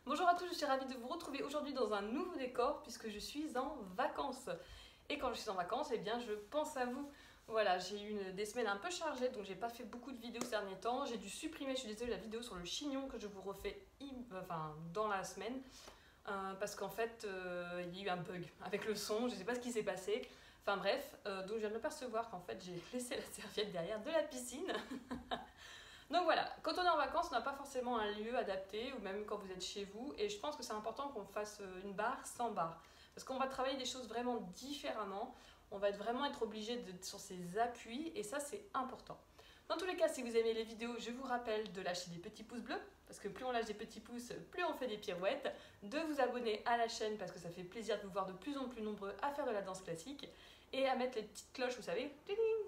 Bonjour à tous, je suis ravie de vous retrouver aujourd'hui dans un nouveau décor puisque je suis en vacances. Et quand je suis en vacances, eh bien je pense à vous. Voilà, j'ai eu des semaines un peu chargées, donc j'ai pas fait beaucoup de vidéos ces derniers temps. J'ai dû supprimer, je suis désolée, la vidéo sur le chignon que je vous refais dans la semaine. Parce qu'en fait, il y a eu un bug avec le son, je sais pas ce qui s'est passé. Enfin bref, donc je viens de me percevoir qu'en fait j'ai laissé la serviette derrière de la piscine. Donc voilà, quand on est en vacances, on n'a pas forcément un lieu adapté, ou même quand vous êtes chez vous, et je pense que c'est important qu'on fasse une barre sans barre. Parce qu'on va travailler des choses vraiment différemment, on va vraiment être obligé d'être sur ses appuis, et ça c'est important. Dans tous les cas, si vous aimez les vidéos, je vous rappelle de lâcher des petits pouces bleus, parce que plus on lâche des petits pouces, plus on fait des pirouettes, de vous abonner à la chaîne, parce que ça fait plaisir de vous voir de plus en plus nombreux à faire de la danse classique, et à mettre les petites cloches, vous savez,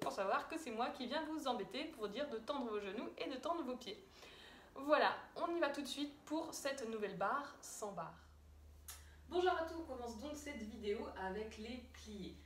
pour savoir que c'est moi qui viens vous embêter pour vous dire de tendre vos genoux et de tendre vos pieds. Voilà, on y va tout de suite pour cette nouvelle barre sans barre. Bonjour à tous, on commence donc cette vidéo avec les pliés.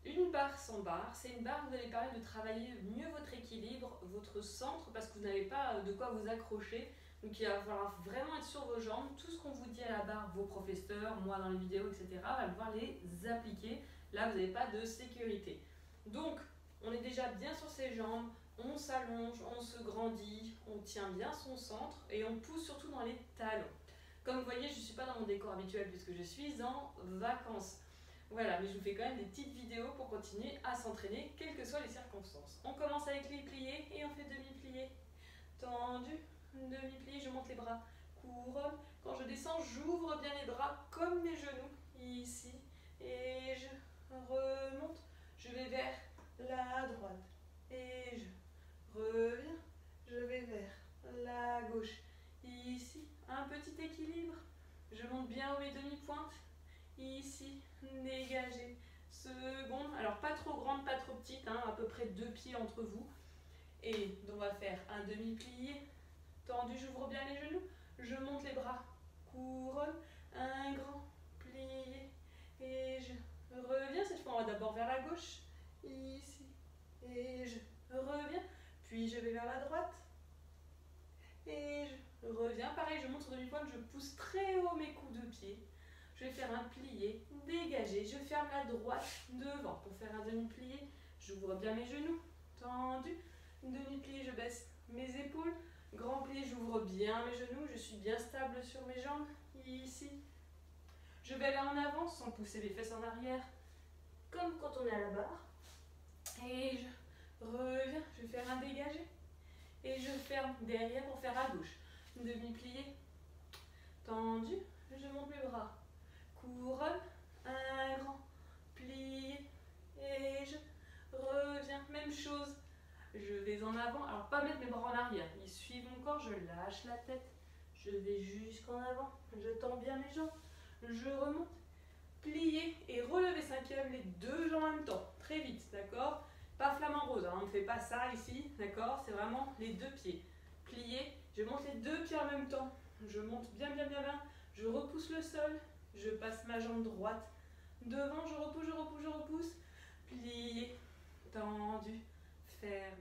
Une barre sans barre, c'est une barre qui vous allez permettre de travailler mieux votre équilibre, votre centre, parce que vous n'avez pas de quoi vous accrocher. Donc il va falloir vraiment être sur vos jambes. Tout ce qu'on vous dit à la barre, vos professeurs, moi dans les vidéos, etc., va devoir les appliquer. Là, vous n'avez pas de sécurité. Donc, on est déjà bien sur ses jambes, on s'allonge, on se grandit, on tient bien son centre et on pousse surtout dans les talons. Comme vous voyez, je ne suis pas dans mon décor habituel puisque je suis en vacances. Voilà, mais je vous fais quand même des petites vidéos pour continuer à s'entraîner, quelles que soient les circonstances. On commence avec les pliés et on fait demi-plié. Tendu, demi-plié, je monte les bras. Couronne. Quand je descends, j'ouvre bien les bras comme mes genoux. Ici. Et je remonte. Je vais vers la droite. Et je reviens. Je vais vers la gauche. Ici, un petit équilibre. Je monte bien mes demi-pointes. Ici, dégagez. Seconde, alors pas trop grande, pas trop petite, hein, à peu près 2 pieds entre vous. Et on va faire un demi-plié. Tendu, j'ouvre bien les genoux. Je monte les bras. Couronne, un grand plié. Et je reviens. Cette fois, on va d'abord vers la gauche. Ici. Et je reviens. Puis je vais vers la droite. Et je reviens. Pareil, je monte sur demi-pointe. Je pousse très haut mes coups de pied. Je vais faire un plié, dégagé. Je ferme la droite devant. Pour faire un demi-plié, j'ouvre bien mes genoux. Tendu. Demi-plié, je baisse mes épaules. Grand plié, j'ouvre bien mes genoux. Je suis bien stable sur mes jambes. Ici. Je vais là en avant sans pousser les fesses en arrière. Comme quand on est à la barre. Et je reviens. Je vais faire un dégagé. Et je ferme derrière pour faire à gauche. Demi-plié. Tendu. Je monte mes bras. Couronne, un grand plié et je reviens, même chose, je vais en avant, alors pas mettre mes bras en arrière, ils suivent mon corps, je lâche la tête, je vais jusqu'en avant, je tends bien mes jambes, je remonte, plier et relever cinquième, les deux jambes en même temps, très vite, d'accord, pas flamant rose, hein, on ne fait pas ça ici, d'accord, c'est vraiment les deux pieds, plier, je monte les deux pieds en même temps, je monte bien, je repousse le sol, je passe ma jambe droite devant, je repousse, plié, tendu, ferme.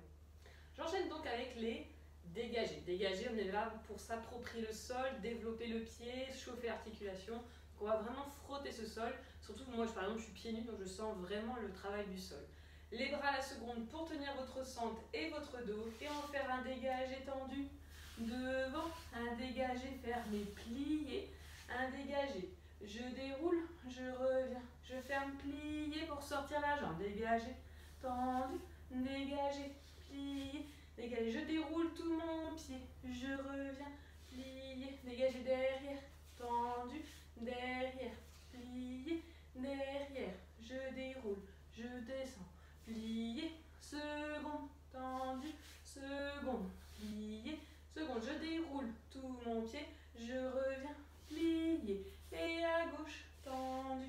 J'enchaîne donc avec les dégagés. Dégagés, on est là pour s'approprier le sol, développer le pied, chauffer l'articulation. Donc on va vraiment frotter ce sol. Surtout moi, par exemple, je suis pieds nus, donc je sens vraiment le travail du sol. Les bras à la seconde pour tenir votre centre et votre dos. Et on va faire un dégagé tendu devant, un dégagé fermé, plié, un dégagé. Je déroule, je reviens, je ferme, plié pour sortir la jambe, dégagé, tendu, dégagé, plié, dégagé, je déroule tout mon pied, je reviens, plié, dégagé derrière, tendu, derrière, plié, derrière, je déroule, je descends, plié, seconde, tendu, seconde, plié, seconde, je déroule tout mon pied, je reviens, plié, et à gauche, tendu,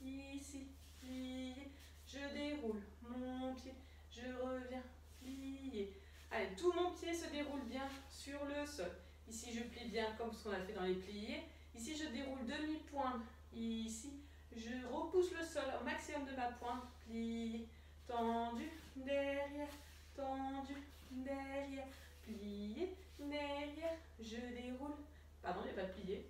ici, plié, je déroule mon pied, je reviens, plié. Allez, tout mon pied se déroule bien sur le sol. Ici, je plie bien comme ce qu'on a fait dans les pliés. Ici, je déroule demi-pointe. Ici, je repousse le sol au maximum de ma pointe, plié, tendu, derrière, plié, derrière, je déroule. Pardon, il n'y a pas de plié.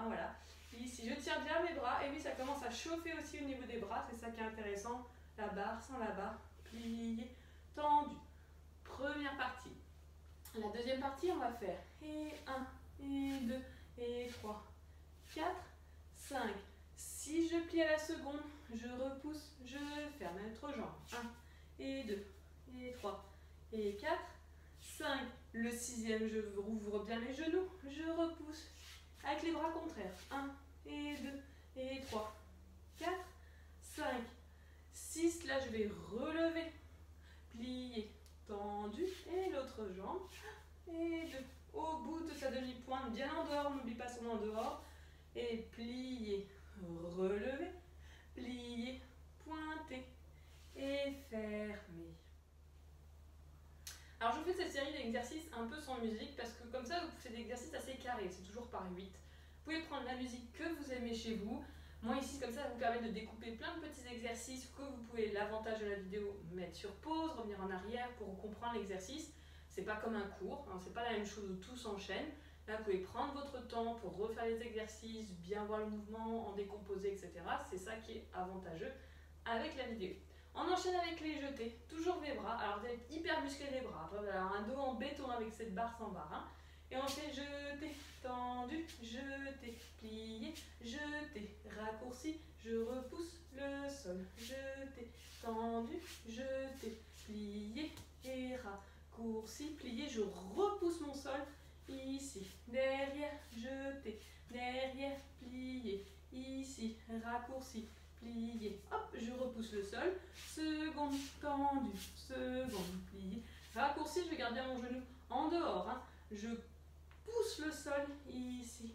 hein, voilà. Ici, je tiens bien mes bras, et oui, ça commence à chauffer aussi au niveau des bras, c'est ça qui est intéressant. La barre, sans la barre, plié, tendu. Première partie. La deuxième partie, on va faire et 1, et 2, et 3, 4, 5. Si je plie à la seconde, je repousse, je ferme l'autre jambe. 1, et 2, et 3, et 4, 5. Le sixième, je rouvre bien les genoux, je repousse avec les bras contraires. 1, et 2, et 3, 4, 5, 6. Là, je vais relever, plier, tendu, et l'autre jambe. Et 2. Au bout de sa demi-pointe, bien en dehors, n'oublie pas son en dehors. Et plier, relever, plier, pointer et fermer. Alors je vous fais cette série d'exercices un peu sans musique parce que comme ça, c'est des exercices assez carrés, c'est toujours par 8. Vous pouvez prendre la musique que vous aimez chez vous. Moi ici, comme ça vous permet de découper plein de petits exercices que vous pouvez, l'avantage de la vidéo, mettre sur pause, revenir en arrière pour comprendre l'exercice. C'est pas comme un cours, hein, c'est pas la même chose où tout s'enchaîne. Là, vous pouvez prendre votre temps pour refaire les exercices, bien voir le mouvement, en décomposer, etc. C'est ça qui est avantageux avec la vidéo. On enchaîne avec les jetés, toujours les bras. Alors vous allez hyper muscler les bras. Après, vous allez avoir un dos en béton avec cette barre sans barre. Hein. Et on fait jeter, tendu, jeter, plier, jeter, raccourci, je repousse le sol, jeter, tendu, jeter, plier et raccourci, plier, je repousse mon sol, ici, derrière, jeter, derrière, plier, ici, raccourci, plier, hop, je repousse le sol, seconde, tendu, seconde, plier, raccourci, je garde bien mon genou en dehors, hein. Je pousse le sol ici.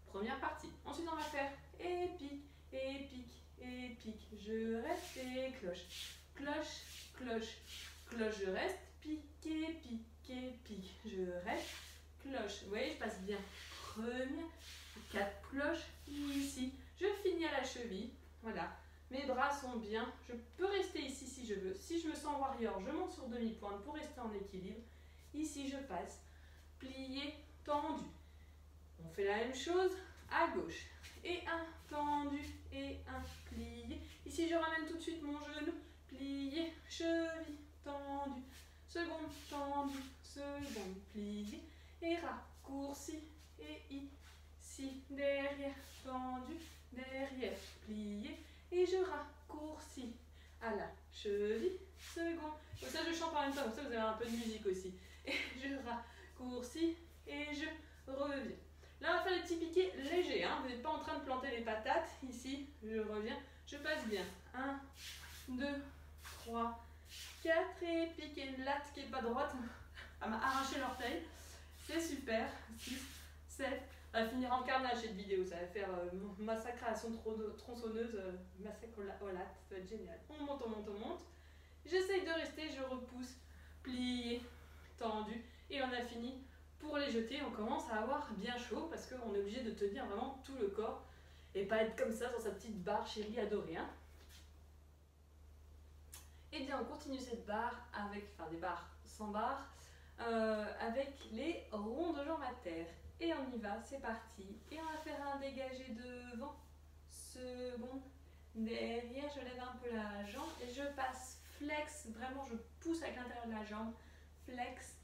Première partie. Ensuite, on va faire et pique, et pique, et pique. Je reste et cloche. Cloche, cloche, cloche, je reste. Pique, et pique, et pique. Je reste. Cloche. Vous voyez, je passe bien. Première. 4 cloches ici. Je finis à la cheville. Voilà. Mes bras sont bien. Je peux rester ici si je veux. Si je me sens warrior, je monte sur demi-pointe pour rester en équilibre. Ici, je passe. Plié, tendu. On fait la même chose à gauche. Et un tendu, et un plié. Ici, je ramène tout de suite mon genou. Plié, cheville, tendu. Seconde, tendu, seconde, plié. Et raccourci, et ici, derrière, tendu, derrière, plié. Et je raccourcis à la cheville, seconde. Comme ça, je chante en même temps, comme ça, vous avez un peu de musique aussi. Et je raccourcis et je reviens. Là, on va faire des petits piqués légers. Hein. Vous n'êtes pas en train de planter les patates. Ici, je reviens. Je passe bien. 1, 2, 3, 4. Et piquer une latte qui n'est pas droite. Elle m'a arraché l'orteil. C'est super. 6, 7. On va finir en carnage cette vidéo. Ça va faire massacre à son tronçonneuse. Massacre aux lattes. Ça va être génial. On monte, on monte, on monte. J'essaye de rester. Je repousse. Plié. Tendu. Et on a fini. Pour les jeter, on commence à avoir bien chaud parce qu'on est obligé de tenir vraiment tout le corps et pas être comme ça sur sa petite barre chérie adorée. Hein. Et bien on continue cette barre avec, enfin des barres sans barre, avec les ronds de jambes à terre. Et on y va, c'est parti. Et on va faire un dégagé devant, seconde, derrière, je lève un peu la jambe et je passe flex, vraiment je pousse avec l'intérieur de la jambe, flex,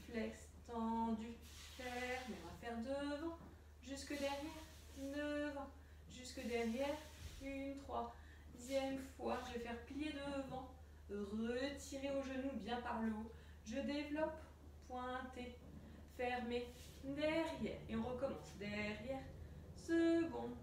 flex. Tendu, ferme, on va faire devant, jusque derrière, devant, jusque derrière, une troisième fois, je vais faire plier devant, retirer au genou bien par le haut, je développe, pointer, fermer, derrière, et on recommence, derrière, seconde,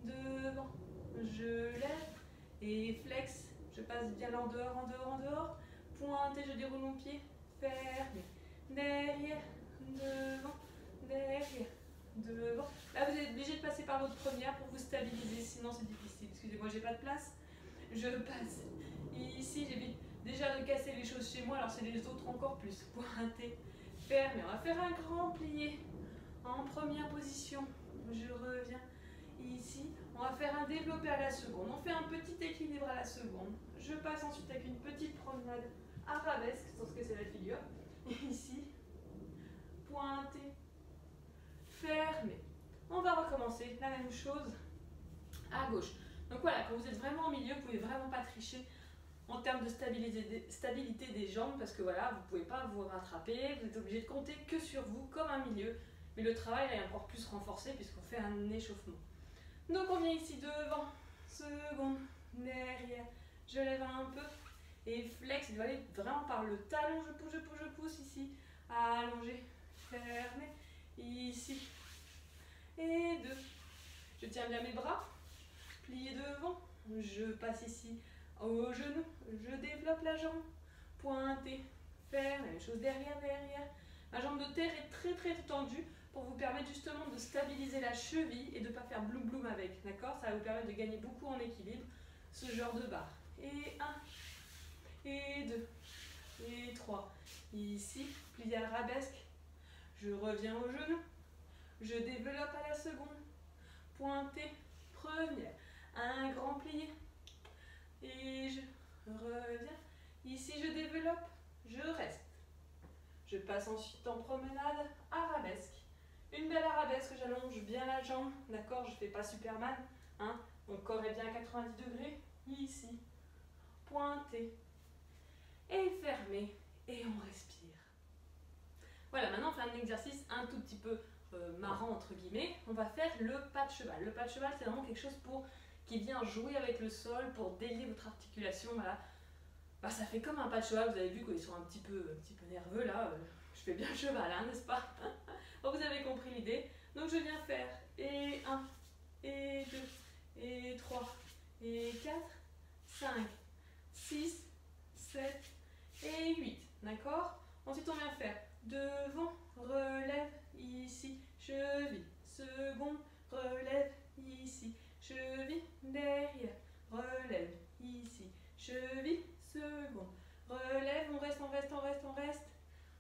devant, je lève, et flex, je passe bien en dehors, en dehors, en dehors, pointer, je déroule mon pied, fermer, derrière, devant, derrière, devant. Là, vous êtes obligé de passer par votre première pour vous stabiliser, sinon c'est difficile. Excusez-moi, j'ai pas de place. Je passe ici, j'évite déjà de casser les choses chez moi, alors c'est les autres encore plus. Pointer, fermer. On va faire un grand plié en première position. Je reviens ici. On va faire un développé à la seconde. On fait un petit équilibre à la seconde. Je passe ensuite avec une petite promenade arabesque, sur ce que c'est la figure. Ici, pointer, fermer, On va recommencer la même chose à gauche. Donc voilà, quand vous êtes vraiment au milieu, vous ne pouvez vraiment pas tricher en termes de stabilité des jambes parce que voilà, vous ne pouvez pas vous rattraper, vous êtes obligé de compter que sur vous comme un milieu. Mais le travail est encore plus renforcé puisqu'on fait un échauffement. Donc on vient ici devant, seconde, derrière, je lève un peu et flex, il doit aller vraiment par le talon, je pousse ici, allongé, fermé, ici, et 2. Je tiens bien mes bras, plié devant, je passe ici au genou, je développe la jambe, pointé, ferme, même chose derrière. Ma jambe de terre est très tendue pour vous permettre justement de stabiliser la cheville et de ne pas faire bloum bloum avec, d'accord? Ça va vous permettre de gagner beaucoup en équilibre, ce genre de barre. Et 1, et 2, et 3. Ici, plié à l'arabesque, je reviens au genou, je développe à la seconde, pointé, première, un grand plié, et je reviens. Ici, je développe, je reste. Je passe ensuite en promenade, arabesque. Une belle arabesque, j'allonge bien la jambe, d'accord? Je ne fais pas Superman, hein? Mon corps est bien à 90 degrés, ici, pointé, et fermé, et on respire. Voilà, maintenant on fait un exercice un tout petit peu marrant entre guillemets. On va faire le pas de cheval. Le pas de cheval, c'est vraiment quelque chose qui vient jouer avec le sol pour délier votre articulation, voilà. Bah, ça fait comme un pas de cheval, vous avez vu qu'ils sont un petit peu nerveux là, je fais bien le cheval, hein, n'est-ce pas? Bon, vous avez compris l'idée. Donc je viens faire et 1, et 2, et 3, et 4, 5, 6, 7 et 8, d'accord? Ensuite on vient faire devant, relève, ici, cheville, seconde, relève, ici, cheville, derrière, relève, ici, cheville, seconde, relève, on reste,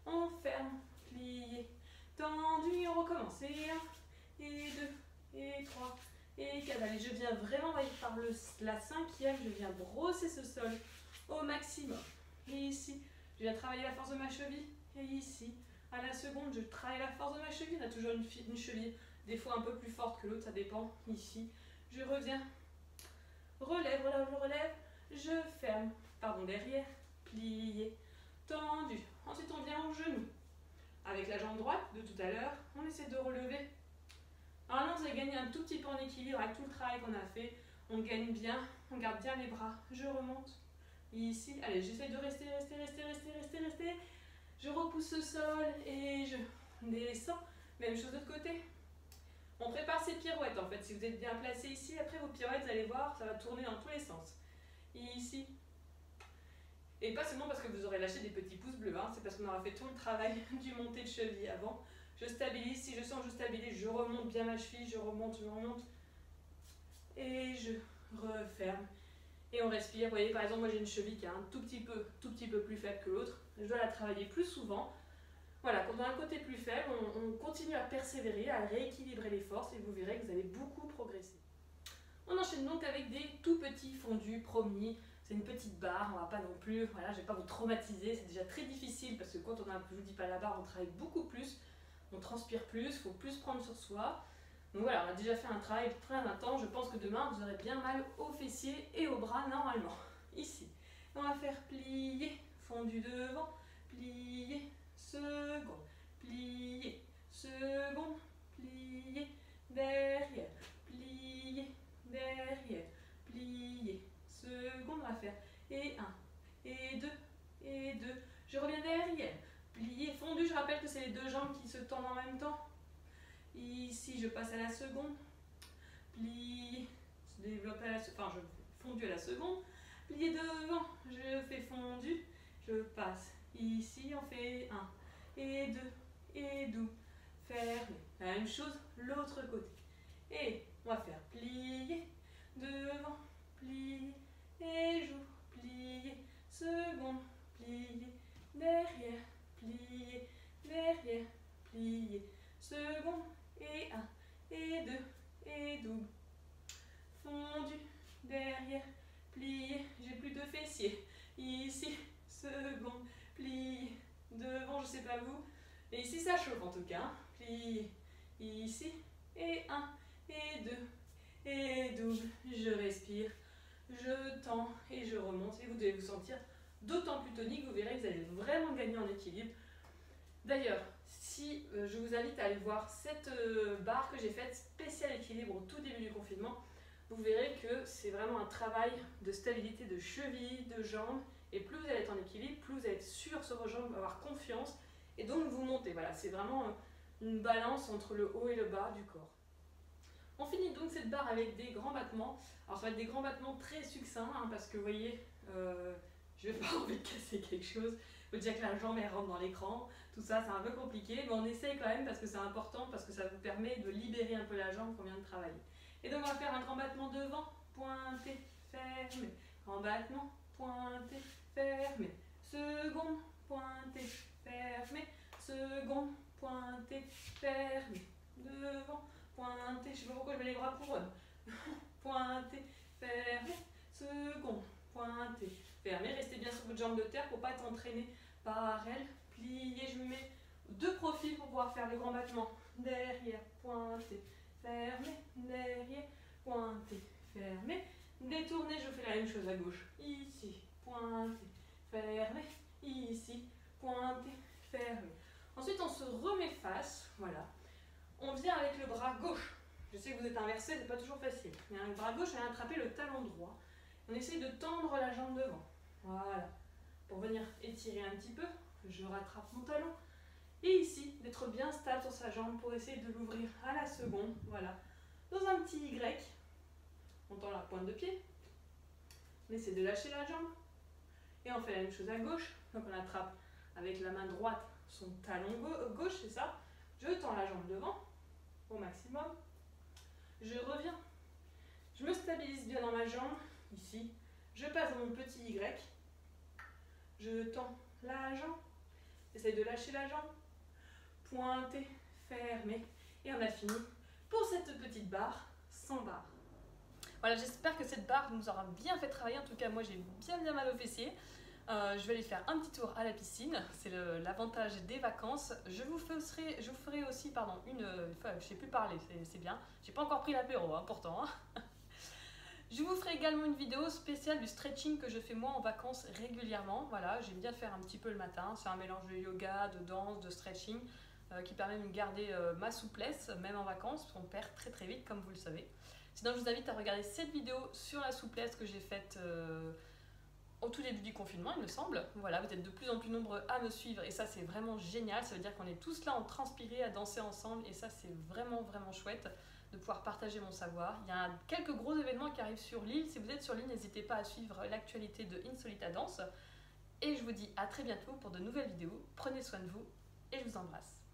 on ferme, plié, tendu, et on recommence, et 1, et 2, et 3, et 4, allez, je viens vraiment par la cinquième, je viens brosser ce sol au maximum, et ici, je viens travailler la force de ma cheville, et ici, à la seconde, je travaille la force de ma cheville, on a toujours une cheville, des fois un peu plus forte que l'autre, ça dépend, ici, je reviens, relève, je ferme, derrière, plié, tendu. Ensuite, on vient au genou. Avec la jambe droite de tout à l'heure, on essaie de relever. Normalement, vous avez gagné un tout petit peu en équilibre avec tout le travail qu'on a fait. On gagne bien, on garde bien les bras. Je remonte. Ici, allez, j'essaie de rester. Je repousse ce sol et je descends. Même chose de l'autre côté. On prépare ces pirouettes en fait. Si vous êtes bien placé ici, après vos pirouettes, vous allez voir, ça va tourner dans tous les sens. Ici. Et pas seulement parce que vous aurez lâché des petits pouces bleus, hein, c'est parce qu'on aura fait tout le travail du monté de cheville avant. Je stabilise, si je sens que je stabilise, je remonte bien ma cheville, je remonte. Et je referme. Et on respire. Vous voyez, par exemple, moi j'ai une cheville qui est un tout petit peu plus faible que l'autre. Je dois la travailler plus souvent. Voilà, quand on a un côté plus faible, on continue à persévérer, à rééquilibrer les forces et vous verrez que vous allez beaucoup progresser. On enchaîne donc avec des tout petits fondus promis. C'est une petite barre, on va pas non plus, voilà, je vais pas vous traumatiser, c'est déjà très difficile parce que quand on a, je vous dis pas la barre, on travaille beaucoup plus, on transpire plus, il faut plus prendre sur soi. Donc voilà, on a déjà fait un travail très intense, je pense que demain vous aurez bien mal aux fessiers et aux bras normalement. Ici, on va faire plier, fondu devant, plier, seconde, plier, seconde, plier, derrière, plier, derrière, plier, seconde, on va faire et 1, et 2, et 2, je reviens derrière, plier, fondu, je rappelle que c'est les deux jambes qui se tendent en même temps, ici je passe à la seconde, plier, se développe à la seconde, enfin je fondu à la seconde, plier devant, je fais fondu, je passe, ici on fait 1, et 2, et 2, fermé, la même chose l'autre côté, et on va faire plier, devant, plier, et j'ouvre, plier, seconde, plier, derrière, plier, seconde, et 1, et 2, et double, fondu, derrière, plier, j'ai plus de fessiers, ici, seconde, plier, devant, je sais pas vous, et ici ça chauffe en tout cas, plier, ici, et 1, et 2, et double. Je respire, je tends et je remonte. Et vous devez vous sentir d'autant plus tonique, vous verrez que vous allez vraiment gagner en équilibre. D'ailleurs, si je vous invite à aller voir cette barre que j'ai faite spéciale équilibre au tout début du confinement, vous verrez que c'est vraiment un travail de stabilité de cheville, de jambes, et plus vous allez être en équilibre, plus vous allez être sûr sur vos jambes, avoir confiance, et donc vous montez. Voilà, c'est vraiment une balance entre le haut et le bas du corps. On finit donc cette barre avec des grands battements. Alors ça va être des grands battements très succincts, hein, parce que vous voyez, je n'ai pas envie de casser quelque chose. Il faut déjà que la jambe elle rentre dans l'écran, tout ça c'est un peu compliqué, mais on essaye quand même parce que c'est important, parce que ça vous permet de libérer un peu la jambe qu'on vient de travailler. Et donc on va faire un grand battement devant, pointé, fermé, grand battement, pointé, fermé, second, pointé, fermé, second, pointé, fermé, devant, pointé, je sais pas pourquoi je mets les bras couronne, pointé, fermé, second, pointé, fermé, restez bien sur votre jambe de terre pour ne pas être entraîné par elle, plié, je me mets deux profils pour pouvoir faire le grand battement, derrière, pointé, fermé, derrière, pointé, fermé, détourné, je fais la même chose à gauche, ici, pointé, fermé, ici, pointé, fermé. Ensuite on se remet face, voilà, on vient avec le bras gauche. Je sais que vous êtes inversé, c'est pas toujours facile. Mais avec le bras gauche, on vient attraper le talon droit. On essaye de tendre la jambe devant. Voilà. Pour venir étirer un petit peu, je rattrape mon talon. Et ici, d'être bien stable sur sa jambe pour essayer de l'ouvrir à la seconde. Voilà. Dans un petit Y, on tend la pointe de pied. On essaie de lâcher la jambe. Et on fait la même chose à gauche. Donc on attrape avec la main droite son talon gauche, c'est ça. Je tends la jambe devant au maximum. Je reviens. Je me stabilise bien dans ma jambe. Ici, je passe dans mon petit Y. Je tends la jambe. J'essaie de lâcher la jambe. Pointer, fermer. Et on a fini pour cette petite barre sans barre. Voilà, j'espère que cette barre nous aura bien fait travailler. En tout cas, moi, j'ai bien mal aux fessiers. Je vais aller faire un petit tour à la piscine. C'est l'avantage des vacances. Je vous ferai aussi, une... Enfin, je ne sais plus parler, c'est bien. J'ai pas encore pris l'apéro, hein, pourtant. Hein. Je vous ferai également une vidéo spéciale du stretching que je fais moi en vacances régulièrement. Voilà, j'aime bien faire un petit peu le matin. C'est un mélange de yoga, de danse, de stretching qui permet de me garder ma souplesse, même en vacances, parce qu'on perd très très vite, comme vous le savez. Sinon, je vous invite à regarder cette vidéo sur la souplesse que j'ai faite au tout début du confinement, il me semble. Voilà, vous êtes de plus en plus nombreux à me suivre et ça, c'est vraiment génial. Ça veut dire qu'on est tous là en transpiré à danser ensemble et ça, c'est vraiment chouette de pouvoir partager mon savoir. Il y a quelques gros événements qui arrivent sur l'île. Si vous êtes sur l'île, n'hésitez pas à suivre l'actualité de Insolita Danse. Et je vous dis à très bientôt pour de nouvelles vidéos. Prenez soin de vous et je vous embrasse.